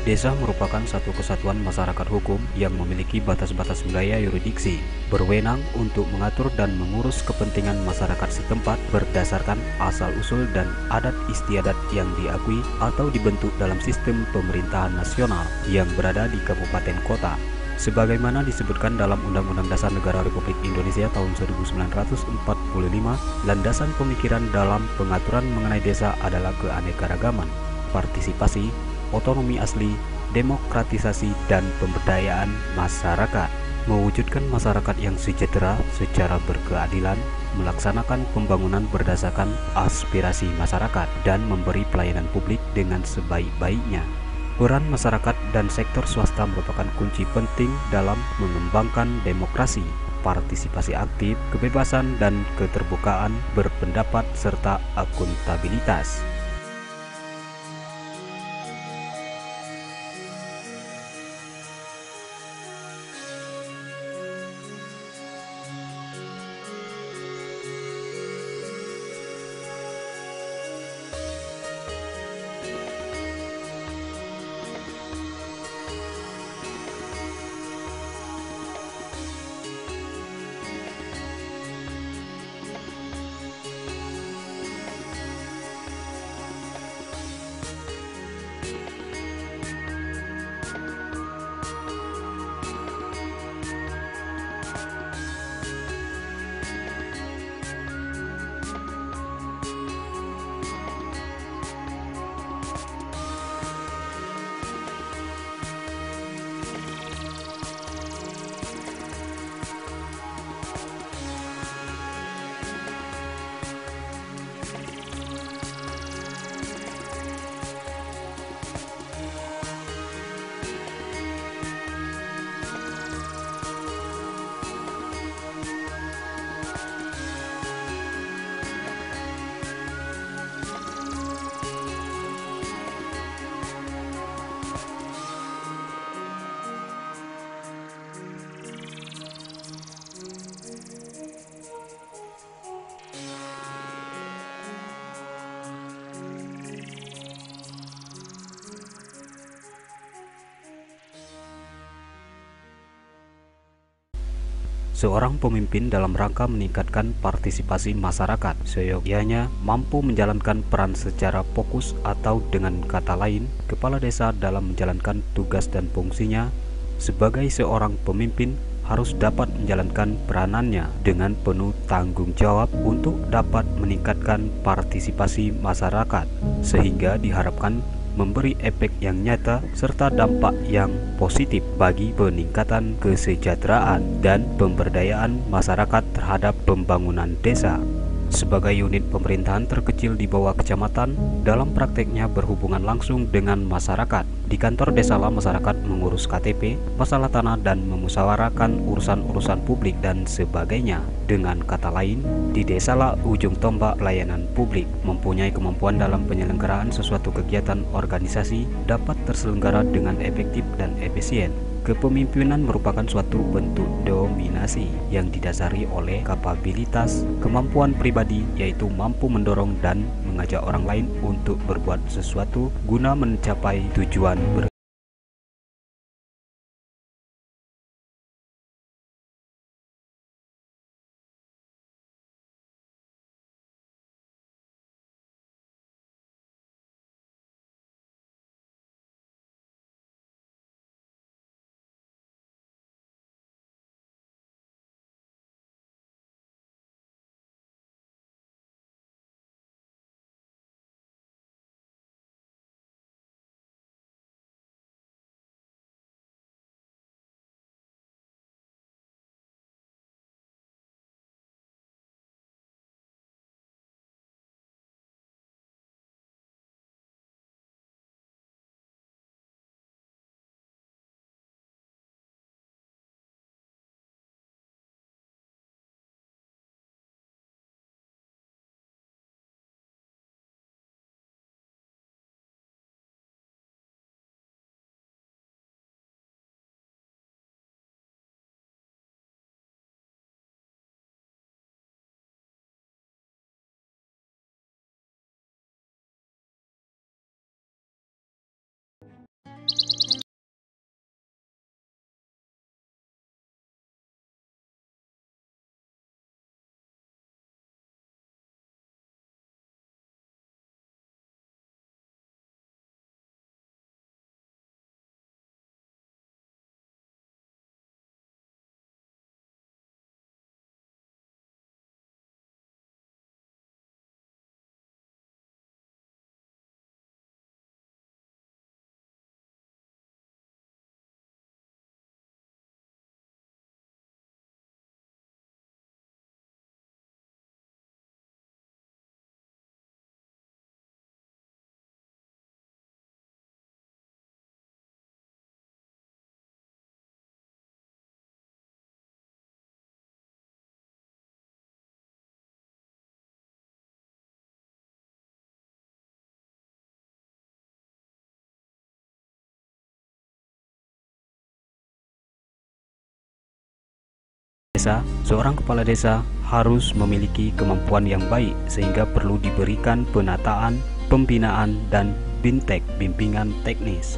Desa merupakan satu kesatuan masyarakat hukum yang memiliki batas-batas wilayah yurisdiksi, berwenang untuk mengatur dan mengurus kepentingan masyarakat setempat berdasarkan asal-usul dan adat istiadat yang diakui atau dibentuk dalam sistem pemerintahan nasional yang berada di kabupaten kota. Sebagaimana disebutkan dalam Undang-Undang Dasar Negara Republik Indonesia tahun 1945, landasan pemikiran dalam pengaturan mengenai desa adalah keanekaragaman, partisipasi, otonomi asli, demokratisasi, dan pemberdayaan masyarakat. Mewujudkan masyarakat yang sejahtera secara berkeadilan, melaksanakan pembangunan berdasarkan aspirasi masyarakat, dan memberi pelayanan publik dengan sebaik-baiknya. Peran masyarakat dan sektor swasta merupakan kunci penting dalam mengembangkan demokrasi, partisipasi aktif, kebebasan dan keterbukaan berpendapat, serta akuntabilitas. Seorang pemimpin dalam rangka meningkatkan partisipasi masyarakat seyogyanya mampu menjalankan peran secara fokus, atau dengan kata lain, kepala desa dalam menjalankan tugas dan fungsinya sebagai seorang pemimpin harus dapat menjalankan peranannya dengan penuh tanggung jawab untuk dapat meningkatkan partisipasi masyarakat, sehingga diharapkan memberi efek yang nyata serta dampak yang positif bagi peningkatan kesejahteraan dan pemberdayaan masyarakat terhadap pembangunan desa. Sebagai unit pemerintahan terkecil di bawah kecamatan, dalam prakteknya berhubungan langsung dengan masyarakat. Di kantor desalah masyarakat mengurus KTP, masalah tanah, dan memusyawarahkan urusan-urusan publik dan sebagainya. Dengan kata lain, di desalah ujung tombak pelayanan publik. Mempunyai kemampuan dalam penyelenggaraan sesuatu kegiatan organisasi dapat terselenggara dengan efektif dan efisien. Kepemimpinan merupakan suatu bentuk dominasi yang didasari oleh kapabilitas, kemampuan pribadi, yaitu mampu mendorong dan mengajak orang lain untuk berbuat sesuatu guna mencapai tujuan desa, seorang kepala desa harus memiliki kemampuan yang baik sehingga perlu diberikan penataan, pembinaan, dan bintek bimbingan teknis.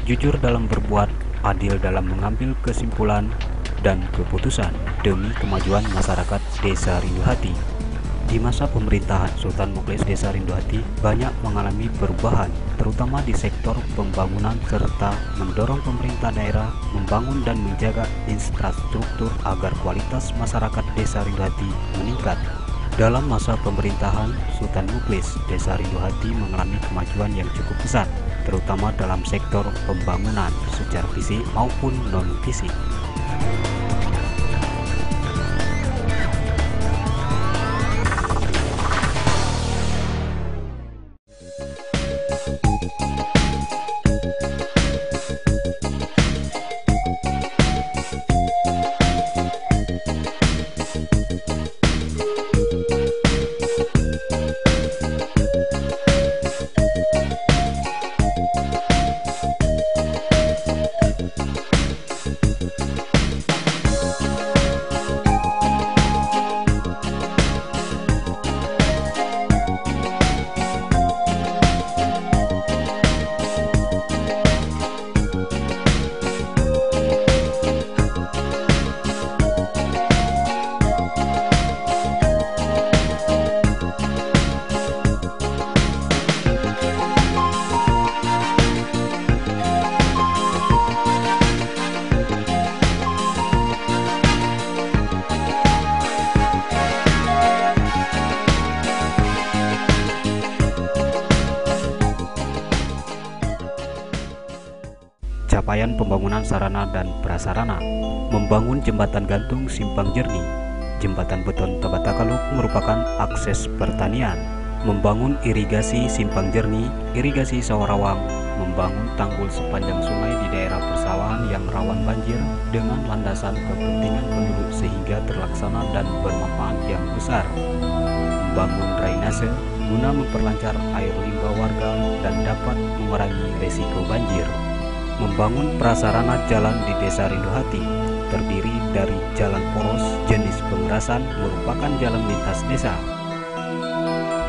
Jujur dalam berbuat, adil dalam mengambil kesimpulan dan keputusan demi kemajuan masyarakat Desa Rinduhati. Di masa pemerintahan Sultan Mukhlis, Desa Rinduhati banyak mengalami perubahan, terutama di sektor pembangunan serta mendorong pemerintah daerah membangun dan menjaga infrastruktur agar kualitas masyarakat Desa Rinduhati meningkat. Dalam masa pemerintahan Sultan Mukhlis, Desa Rinduhati mengalami kemajuan yang cukup besar, terutama dalam sektor pembangunan secara fisik maupun non-fisik. Capaian pembangunan sarana dan prasarana: membangun jembatan gantung Simpang Jernih. Jembatan beton Tabatakaluk merupakan akses pertanian. Membangun irigasi Simpang Jernih, irigasi Sawarawang, membangun tanggul sepanjang sungai di daerah persawahan yang rawan banjir dengan landasan kepentingan penduduk sehingga terlaksana dan bermanfaat yang besar. Membangun drainase guna memperlancar air limbah warga dan dapat mengurangi resiko banjir. Membangun prasarana jalan di Desa Rindu Hati terdiri dari jalan poros jenis pengerasan merupakan jalan lintas desa.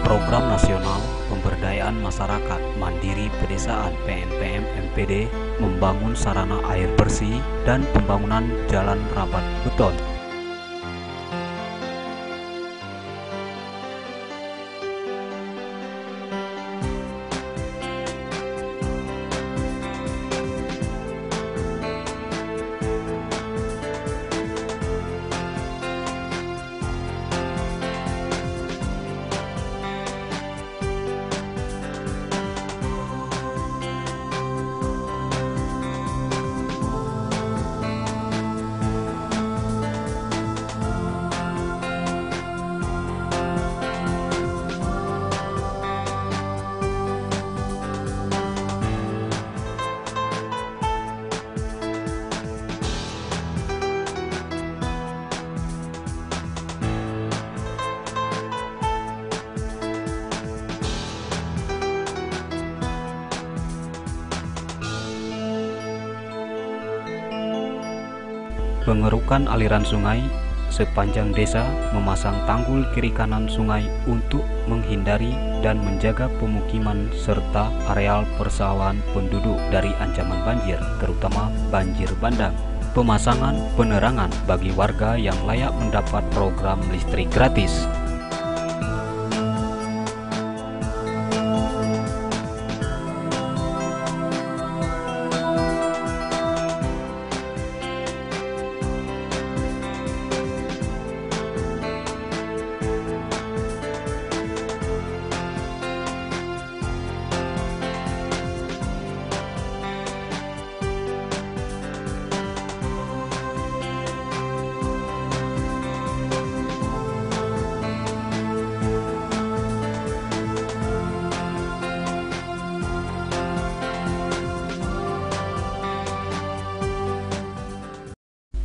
Program Nasional Pemberdayaan Masyarakat Mandiri Pedesaan PNPM MPD membangun sarana air bersih dan pembangunan jalan rabat beton. Pengerukan aliran sungai sepanjang desa, memasang tanggul kiri kanan sungai untuk menghindari dan menjaga pemukiman serta areal persawahan penduduk dari ancaman banjir, terutama banjir bandang. Pemasangan penerangan bagi warga yang layak mendapat program listrik gratis.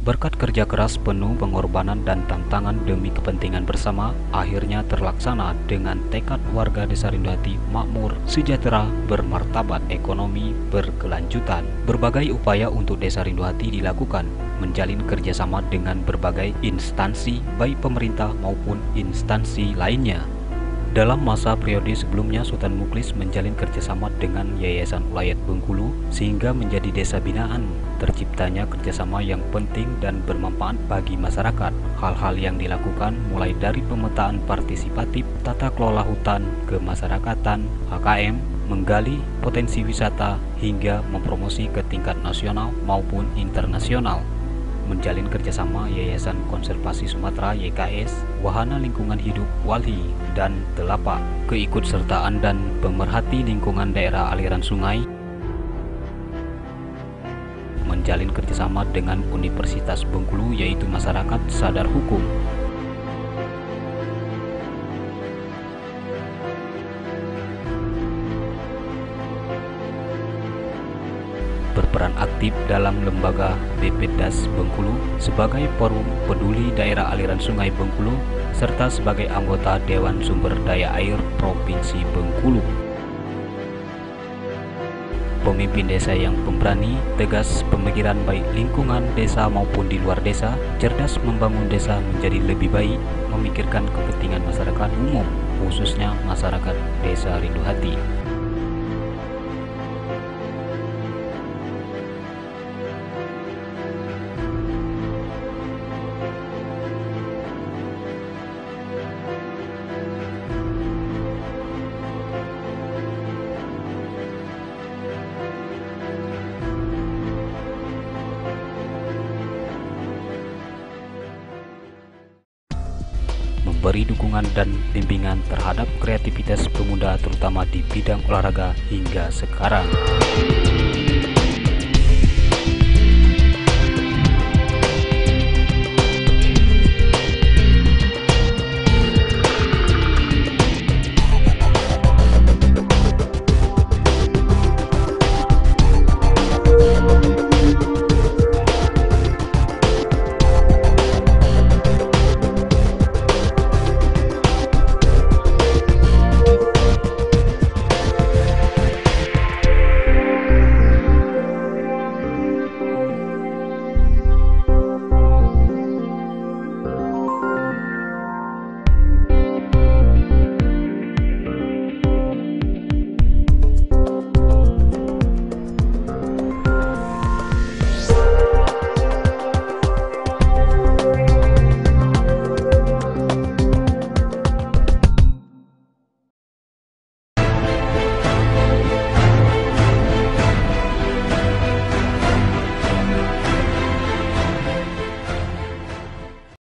Berkat kerja keras penuh pengorbanan dan tantangan demi kepentingan bersama, akhirnya terlaksana dengan tekad warga Desa Rindu Hati makmur, sejahtera, bermartabat, ekonomi berkelanjutan. Berbagai upaya untuk Desa Rindu Hati dilakukan, menjalin kerjasama dengan berbagai instansi, baik pemerintah maupun instansi lainnya. Dalam masa periode sebelumnya, Sultan Mukhlis menjalin kerjasama dengan Yayasan Ulayat Bengkulu sehingga menjadi desa binaan. Terciptanya kerjasama yang penting dan bermanfaat bagi masyarakat. Hal-hal yang dilakukan mulai dari pemetaan partisipatif, tata kelola hutan, kemasyarakatan, HKM, menggali potensi wisata, hingga mempromosi ke tingkat nasional maupun internasional. Menjalin kerjasama Yayasan Konservasi Sumatera YKS, Wahana Lingkungan Hidup Walhi, dan Telapak, keikutsertaan dan pemerhati lingkungan daerah aliran sungai. Menjalin kerjasama dengan Universitas Bengkulu yaitu masyarakat sadar hukum. Berperan aktif dalam lembaga BPDAS Bengkulu sebagai forum peduli daerah aliran sungai Bengkulu serta sebagai anggota Dewan Sumber Daya Air Provinsi Bengkulu. Pemimpin desa yang pemberani, tegas pemikiran baik lingkungan desa maupun di luar desa, cerdas membangun desa menjadi lebih baik, memikirkan kepentingan masyarakat umum, khususnya masyarakat Desa Rindu Hati. Memberi dukungan dan bimbingan terhadap kreativitas pemuda terutama di bidang olahraga hingga sekarang.